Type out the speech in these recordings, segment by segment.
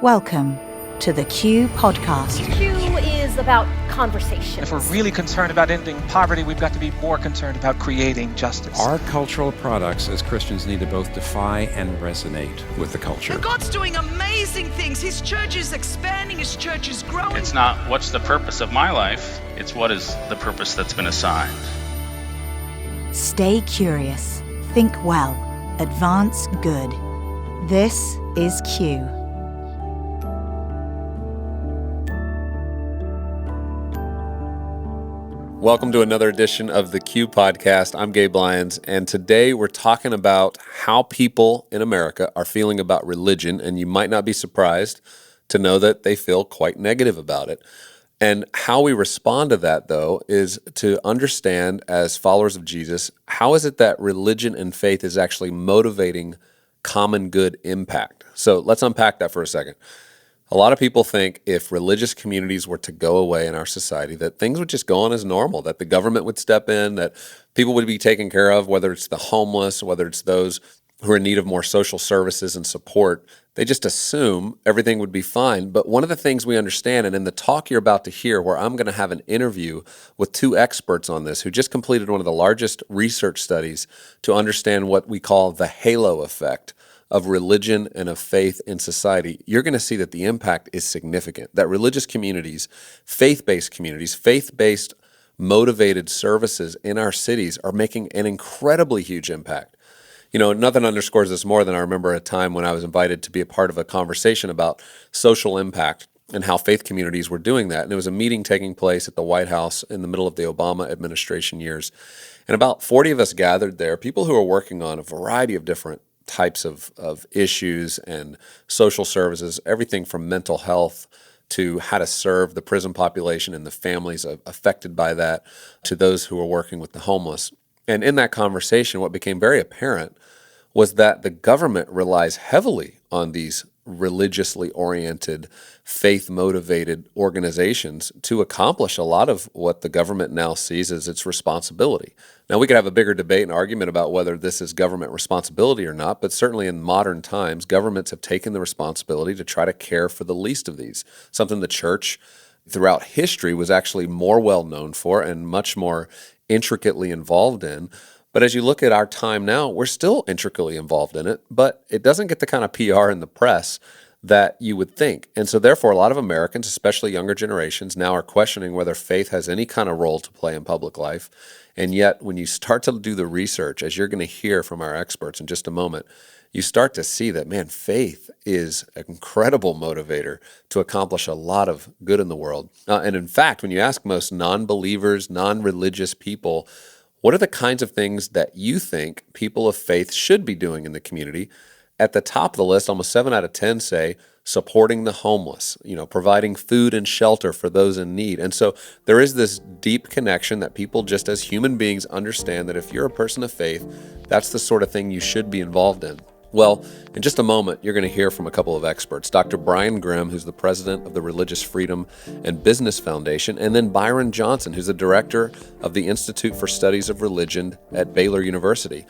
Welcome to the Q Podcast. Q is about conversation. If we're really concerned about ending poverty, we've got to be more concerned about creating justice. Our cultural products as Christians need to both defy and resonate with the culture. But God's doing amazing things. His church is expanding, his church is growing. It's not what's the purpose of my life, it's what is the purpose that's been assigned. Stay curious, think well, advance good. This is Q. Welcome to another edition of the Q Podcast. I'm Gabe Lyons, and today we're talking about how people in America are feeling about religion, and you might not be surprised to know that they feel quite negative about it. And how we respond to that, though, is to understand as followers of Jesus, how is it that religion and faith is actually motivating common good impact? So let's unpack that for a second. A lot of people think if religious communities were to go away in our society, that things would just go on as normal, that the government would step in, that people would be taken care of, whether it's the homeless, whether it's those who are in need of more social services and support. They just assume everything would be fine. But one of the things we understand, and in the talk you're about to hear, where I'm going to have an interview with two experts on this who just completed one of the largest research studies to understand what we call the halo effect of religion and of faith in society, you're going to see that the impact is significant, that religious communities, faith-based motivated services in our cities are making an incredibly huge impact. You know, nothing underscores this more than I remember a time when I was invited to be a part of a conversation about social impact and how faith communities were doing that. And it was a meeting taking place at the White House in the middle of the Obama administration years. And about 40 of us gathered there, people who are working on a variety of different types of issues and social services, everything from mental health to how to serve the prison population and the families affected by that, to those who are working with the homeless. And in that conversation, what became very apparent was that the government relies heavily on these religiously oriented, faith-motivated organizations to accomplish a lot of what the government now sees as its responsibility. Now, we could have a bigger debate and argument about whether this is government responsibility or not, but certainly in modern times, governments have taken the responsibility to try to care for the least of these, something the church throughout history was actually more well known for and much more intricately involved in. But as you look at our time now, we're still intricately involved in it, but it doesn't get the kind of PR in the press that you would think. And so therefore, a lot of Americans, especially younger generations, now are questioning whether faith has any kind of role to play in public life. And yet, when you start to do the research, as you're going to hear from our experts in just a moment, you start to see that, man, faith is an incredible motivator to accomplish a lot of good in the world. And in fact, when you ask most non-believers, non-religious people, what are the kinds of things that you think people of faith should be doing in the community? At the top of the list, almost 7 out of 10 say supporting the homeless, providing food and shelter for those in need. And so there is this deep connection that people just as human beings understand that if you're a person of faith, that's the sort of thing you should be involved in. Well, in just a moment, you're going to hear from a couple of experts. Dr. Byron, who's the president of the Religious Freedom and Business Foundation, and then Byron Johnson, who's the director of the Institute for Studies of Religion at Baylor University.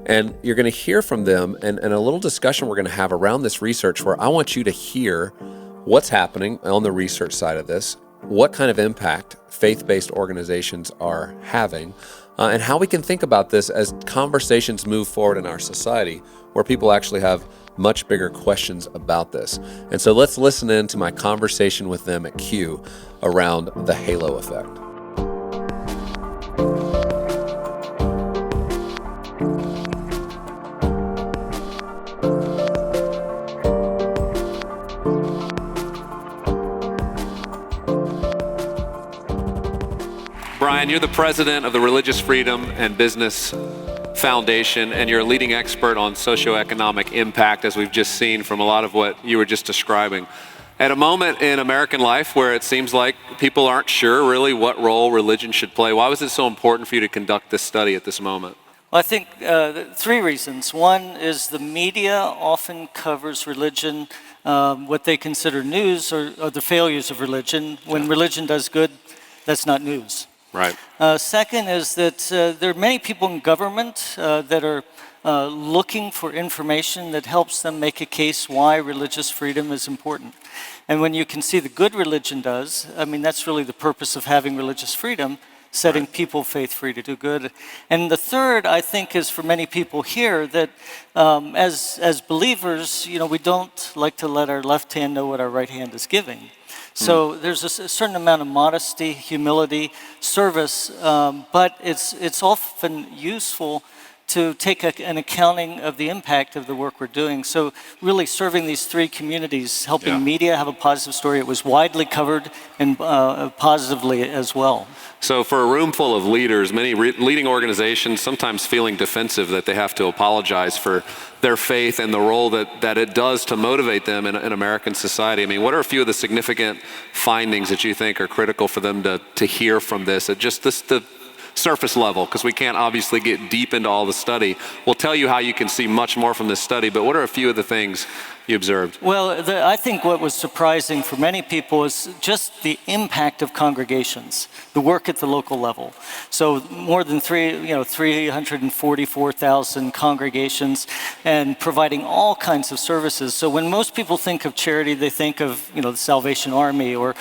And you're going to hear from them and a little discussion we're going to have around this research where I want you to hear what's happening on the research side of this, what kind of impact faith-based organizations are having, and how we can think about this as conversations move forward in our society where people actually have much bigger questions about this. And so let's listen in to my conversation with them at Q around the halo effect. Brian, you're the president of the Religious Freedom and Business Foundation, and you're a leading expert on socioeconomic impact, as we've just seen from a lot of what you were just describing. At a moment in American life where it seems like people aren't sure really what role religion should play, why was it so important for you to conduct this study at this moment? Well, I think 3 reasons. One is the media often covers religion, what they consider news or the failures of religion. When religion does good, that's not news. Right. Second is that there are many people in government that are looking for information that helps them make a case why religious freedom is important. And when you can see the good religion does, I mean, that's really the purpose of having religious freedom, setting people faith free to do good. And the third, I think, is for many people here that as believers, we don't like to let our left hand know what our right hand is giving. So there's a certain amount of modesty, humility, service, but it's often useful to take an accounting of the impact of the work we're doing. So really serving these three communities, helping media have a positive story. It was widely covered and positively as well. So for a room full of leaders, many leading organizations sometimes feeling defensive that they have to apologize for their faith and the role that it does to motivate them in American society. I mean, what are a few of the significant findings that you think are critical for them to hear from this at just the surface level, because we can't obviously get deep into all the study. We'll tell you how you can see much more from this study, but what are a few of the things you observed? Well, I think what was surprising for many people is just the impact of congregations, the work at the local level. So more than 344,000 congregations and providing all kinds of services. So when most people think of charity, they think of the Salvation Army or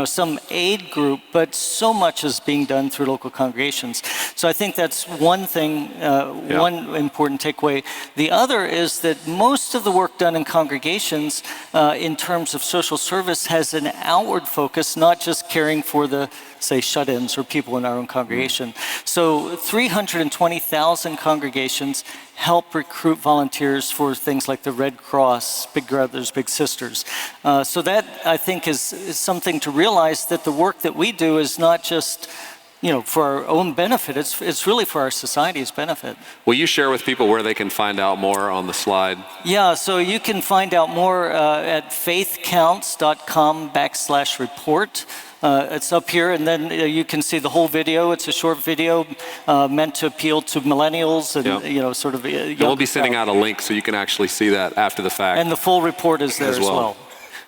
some aid group, but so much is being done through local congregations. So I think that's one thing, one important takeaway. The other is that most of the work done in congregations in terms of social service has an outward focus, not just caring for the, say, shut-ins or people in our own congregation. So 320,000 congregations help recruit volunteers for things like the Red Cross, Big Brothers, Big Sisters. So that, I think, is something to realize, that the work that we do is not just for our own benefit, it's really for our society's benefit. Will you share with people where they can find out more on the slide? Yeah, so you can find out more at faithcounts.com/report. It's up here, and then you can see the whole video. It's a short video meant to appeal to millennials and sort of. And we'll be sending out a link so you can actually see that after the fact. And the full report is there as well.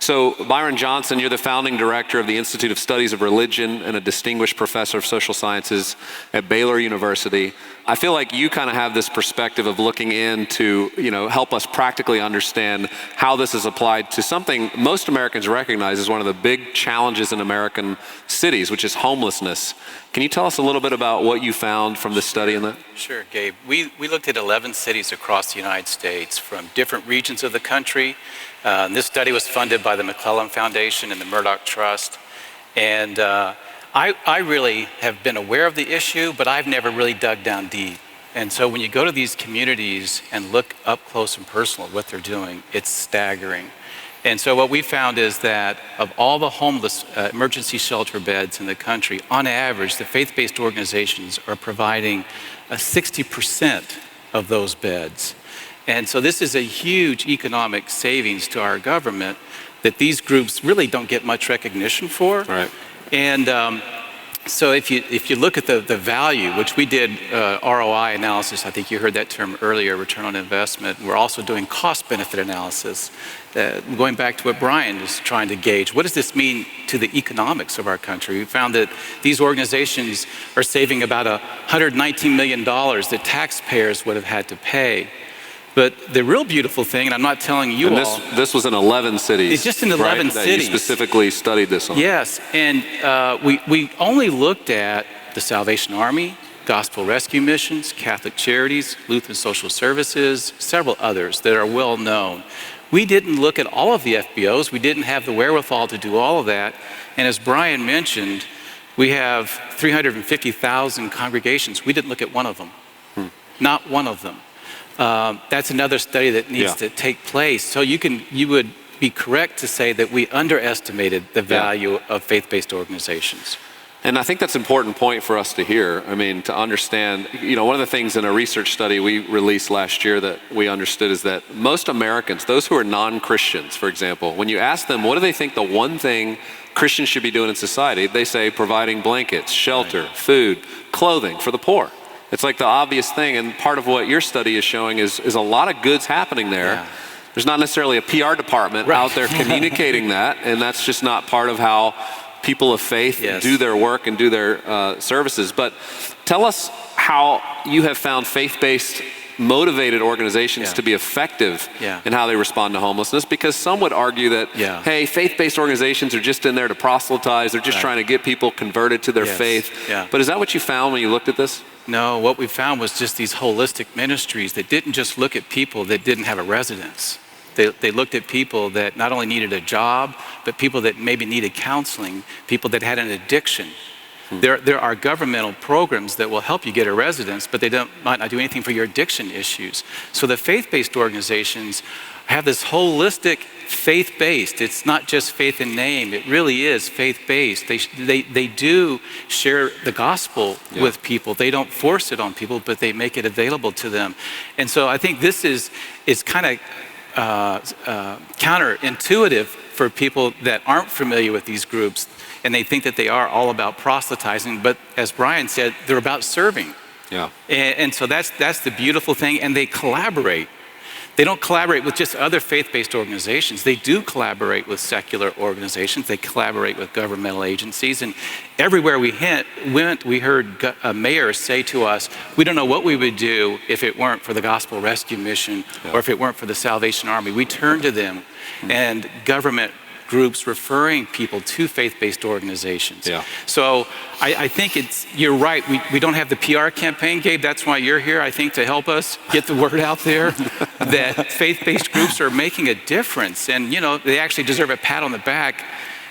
So, Byron Johnson, you're the founding director of the Institute of Studies of Religion and a distinguished professor of social sciences at Baylor University. I feel like you kind of have this perspective of looking in to, help us practically understand how this is applied to something most Americans recognize as one of the big challenges in American cities, which is homelessness. Can you tell us a little bit about what you found from this study in that? Sure, Gabe. We looked at 11 cities across the United States from different regions of the country. This study was funded by the McClellan Foundation and the Murdoch Trust. And I really have been aware of the issue, but I've never really dug down deep. And so when you go to these communities and look up close and personal at what they're doing, it's staggering. And so what we found is that of all the homeless emergency shelter beds in the country, on average, the faith-based organizations are providing 60% of those beds. And so this is a huge economic savings to our government that these groups really don't get much recognition for. Right. And so if you look at the value, which we did ROI analysis, I think you heard that term earlier, return on investment. We're also doing cost-benefit analysis. Going back to what Brian is trying to gauge, what does this mean to the economics of our country? We found that these organizations are saving about $119 million that taxpayers would have had to pay. But the real beautiful thing, and I'm not telling you all. This was in 11 cities. It's just in 11 right, cities. That you specifically studied this on. Yes, and we only looked at the Salvation Army, Gospel Rescue Missions, Catholic Charities, Lutheran Social Services, several others that are well known. We didn't look at all of the FBOs. We didn't have the wherewithal to do all of that. And as Brian mentioned, we have 350,000 congregations. We didn't look at one of them. Not one of them. That's another study that needs to take place. So you would be correct to say that we underestimated the value of faith-based organizations. And I think that's an important point for us to hear. I mean, to understand, one of the things in a research study we released last year that we understood is that most Americans, those who are non-Christians, for example, when you ask them, what do they think the one thing Christians should be doing in society? They say providing blankets, shelter, food, clothing for the poor. It's like the obvious thing, and part of what your study is showing is a lot of goods happening there. Yeah. There's not necessarily a PR department out there communicating that, and that's just not part of how people of faith do their work and do their services. But tell us how you have found faith-based motivated organizations to be effective in how they respond to homelessness, because some would argue that, hey, faith-based organizations are just in there to proselytize. They're just trying to get people converted to their faith. But is that what you found when you looked at this? No, what we found was just these holistic ministries that didn't just look at people that didn't have a residence. They looked at people that not only needed a job, but people that maybe needed counseling, people that had an addiction. There are governmental programs that will help you get a residence, but they might not do anything for your addiction issues. So the faith-based organizations have this holistic faith-based. It's not just faith in name. It really is faith-based. They do share the gospel with people. They don't force it on people, but they make it available to them. And so I think this is kind of counterintuitive for people that aren't familiar with these groups, and they think that they are all about proselytizing, but as Brian said, they're about serving. And so that's the beautiful thing, and they collaborate. They don't collaborate with just other faith-based organizations. They do collaborate with secular organizations. They collaborate with governmental agencies. And everywhere we went, we heard mayors say to us, we don't know what we would do if it weren't for the Gospel Rescue Mission or if it weren't for the Salvation Army. We turn to them, and government groups referring people to faith-based organizations. So I think you're right. We don't have the PR campaign, Gabe. That's why you're here, I think, to help us get the word out there that faith-based groups are making a difference. And, they actually deserve a pat on the back.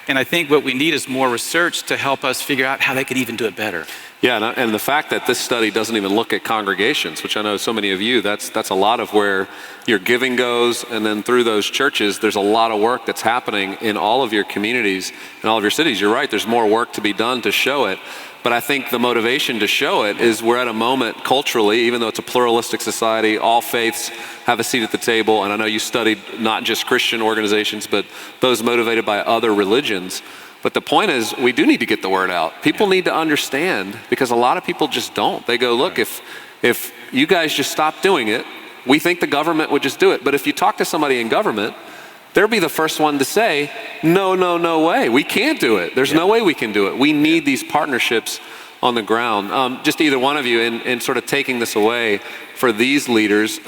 And I think what we need is more research to help us figure out how they could even do it better. And the fact that this study doesn't even look at congregations, which I know so many of you, that's a lot of where your giving goes, and then through those churches, there's a lot of work that's happening in all of your communities and all of your cities. You're right, there's more work to be done to show it, but I think the motivation to show it is we're at a moment culturally, even though it's a pluralistic society, all faiths have a seat at the table, and I know you studied not just Christian organizations, but those motivated by other religions. But the point is, we do need to get the word out. People need to understand, because a lot of people just don't. They go, look, if you guys just stop doing it, we think the government would just do it. But if you talk to somebody in government, they'll be the first one to say, no way, we can't do it. There's no way we can do it. We need these partnerships on the ground. Just either one of you, in sort of taking this away for these leaders,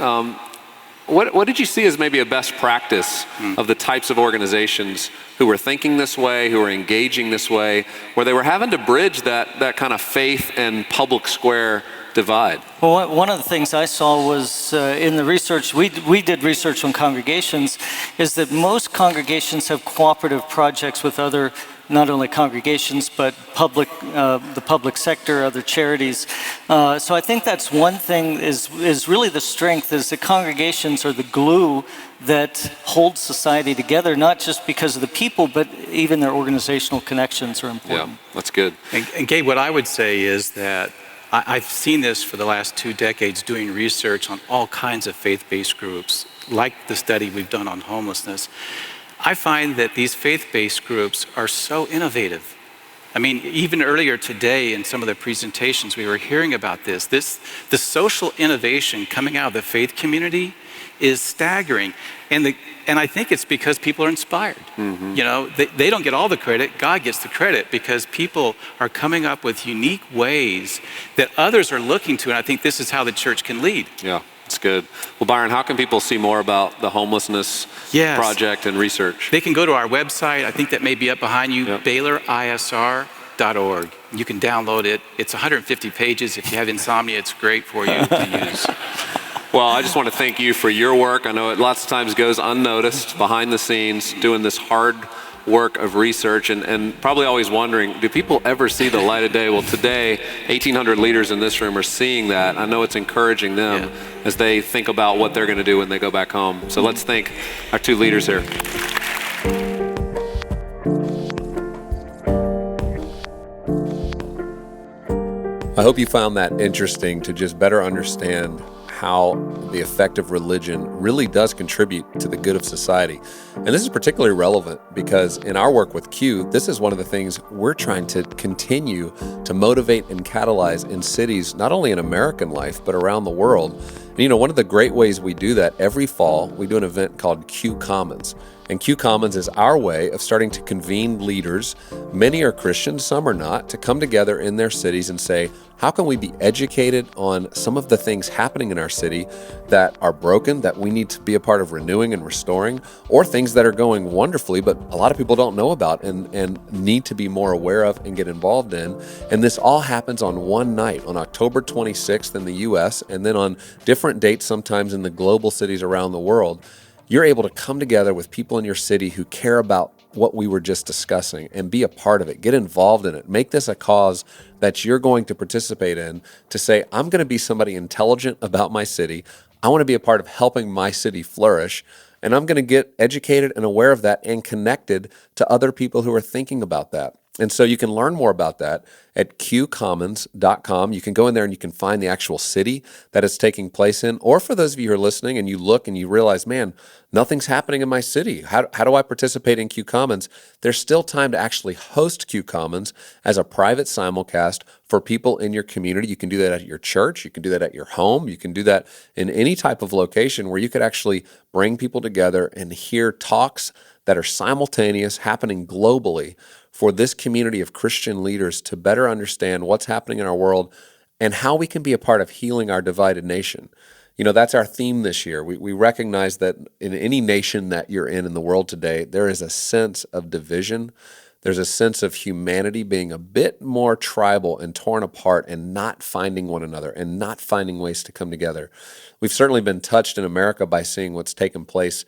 what did you see as maybe a best practice of the types of organizations who were thinking this way, who were engaging this way, where they were having to bridge that kind of faith and public square divide? Well, one of the things I saw was in the research, we did research on congregations, is that most congregations have cooperative projects with other, not only congregations, but the public sector, other charities. So I think that's one thing is really the strength, is that congregations are the glue that holds society together, not just because of the people, but even their organizational connections are important. Yeah, that's good. And Gabe, what I would say is that I've seen this for the last 2 decades, doing research on all kinds of faith-based groups, like the study we've done on homelessness. I find that these faith-based groups are so innovative. I mean, even earlier today in some of the presentations, we were hearing about this. The social innovation coming out of the faith community is staggering. And I think it's because people are inspired. They don't get all the credit, God gets the credit, because people are coming up with unique ways that others are looking to, and I think this is how the church can lead. Yeah, that's good. Well, Byron, how can people see more about the homelessness project and research? They can go to our website. I think that may be up behind you, BaylorISR.org. You can download it. It's 150 pages. If you have insomnia, it's great for you to use. Well, I just want to thank you for your work. I know it lots of times goes unnoticed behind the scenes, doing this hard work of research, and probably always wondering, do people ever see the light of day? Well, today, 1,800 leaders in this room are seeing that. I know it's encouraging them as they think about what they're going to do when they go back home. So let's thank our 2 leaders here. I hope you found that interesting to just better understand how the effect of religion really does contribute to the good of society. And this is particularly relevant because in our work with Q, this is one of the things we're trying to continue to motivate and catalyze in cities, not only in American life, but around the world. And one of the great ways we do that, every fall, we do an event called Q Commons. And Q Commons is our way of starting to convene leaders. Many are Christians, some are not, to come together in their cities and say, how can we be educated on some of the things happening in our city that are broken, that we need to be a part of renewing and restoring, or things that are going wonderfully, but a lot of people don't know about and need to be more aware of and get involved in. And this all happens on one night, on October 26th in the U.S., and then on different dates sometimes in the global cities around the world. You're able to come together with people in your city who care about what we were just discussing and be a part of it, get involved in it, make this a cause that you're going to participate in, to say, I'm going to be somebody intelligent about my city. I want to be a part of helping my city flourish, and I'm going to get educated and aware of that and connected to other people who are thinking about that. And so you can learn more about that at qcommons.com. You can go in there and you can find the actual city that it's taking place in. Or for those of you who are listening and you look and you realize, man, nothing's happening in my city. How do I participate in Q Commons? There's still time to actually host Q Commons as a private simulcast for people in your community. You can do that at your church. You can do that at your home. You can do that in any type of location where you could actually bring people together and hear talks that are simultaneous, happening globally, for this community of Christian leaders to better understand what's happening in our world and how we can be a part of healing our divided nation. You know, that's our theme this year. We recognize that in any nation that you're in the world today, there is a sense of division. There's a sense of humanity being a bit more tribal and torn apart and not finding one another and not finding ways to come together. We've certainly been touched in America by seeing what's taken place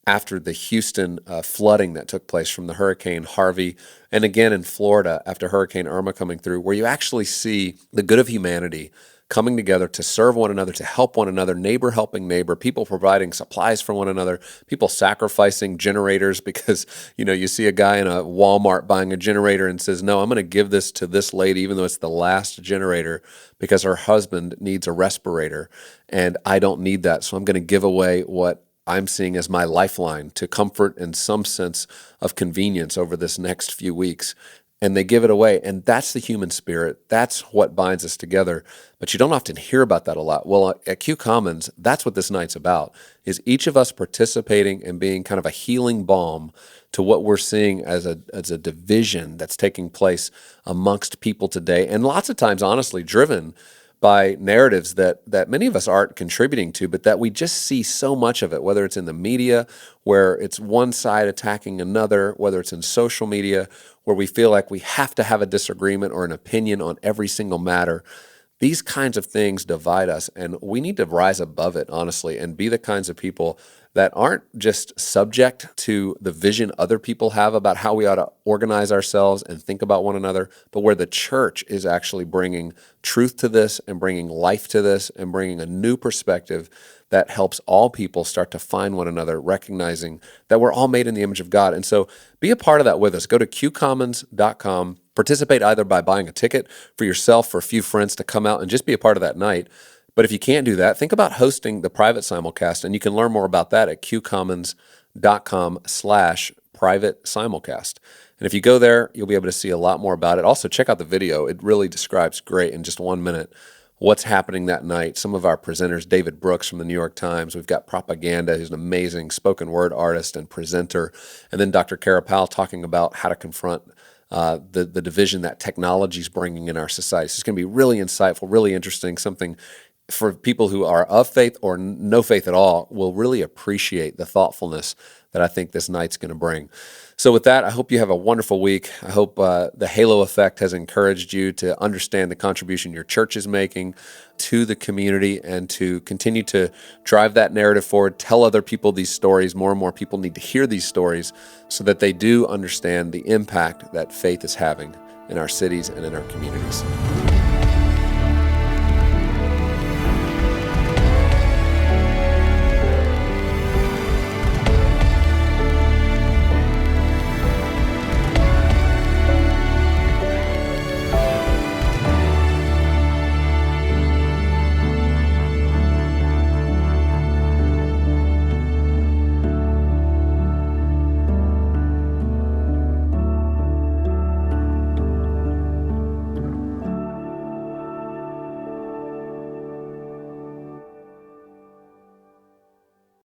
after the Houston flooding that took place from the Hurricane Harvey, and again in Florida after Hurricane Irma coming through, where you actually see the good of humanity coming together to serve one another, to help one another, neighbor helping neighbor, people providing supplies for one another, people sacrificing generators because, you know, you see a guy in a Walmart buying a generator and says, no, I'm going to give this to this lady, even though it's the last generator, because her husband needs a respirator and I don't need that. So I'm going to give away what I'm seeing as my lifeline to comfort and some sense of convenience over this next few weeks. And they give it away. And that's the human spirit. That's what binds us together. But you don't often hear about that a lot. Well, at Q Commons, that's what this night's about, is each of us participating and being kind of a healing balm to what we're seeing as a division that's taking place amongst people today. And lots of times, honestly, driven by narratives that many of us aren't contributing to, but that we just see so much of it, whether it's in the media, where it's one side attacking another, whether it's in social media, where we feel like we have to have a disagreement or an opinion on every single matter. These kinds of things divide us, and we need to rise above it, honestly, and be the kinds of people that aren't just subject to the vision other people have about how we ought to organize ourselves and think about one another, but where the church is actually bringing truth to this and bringing life to this and bringing a new perspective that helps all people start to find one another, recognizing that we're all made in the image of God. And so be a part of that with us. Go to qcommons.com. Participate either by buying a ticket for yourself or a few friends to come out and just be a part of that night. But if you can't do that, think about hosting the private simulcast, and you can learn more about that at qcommons.com/private simulcast. And if you go there, you'll be able to see a lot more about it. Also, check out the video. It really describes great in just 1 minute what's happening that night. Some of our presenters, David Brooks from the New York Times. We've got Propaganda, who's an amazing spoken word artist and presenter. And then Dr. Kara Powell talking about how to confront the division that technology is bringing in our society. So it's going to be really insightful, really interesting, something for people who are of faith or no faith at all will really appreciate the thoughtfulness that I think this night's going to bring. So with that, I hope you have a wonderful week. I hope the halo effect has encouraged you to understand the contribution your church is making to the community and to continue to drive that narrative forward, tell other people these stories. More and more people need to hear these stories so that they do understand the impact that faith is having in our cities and in our communities.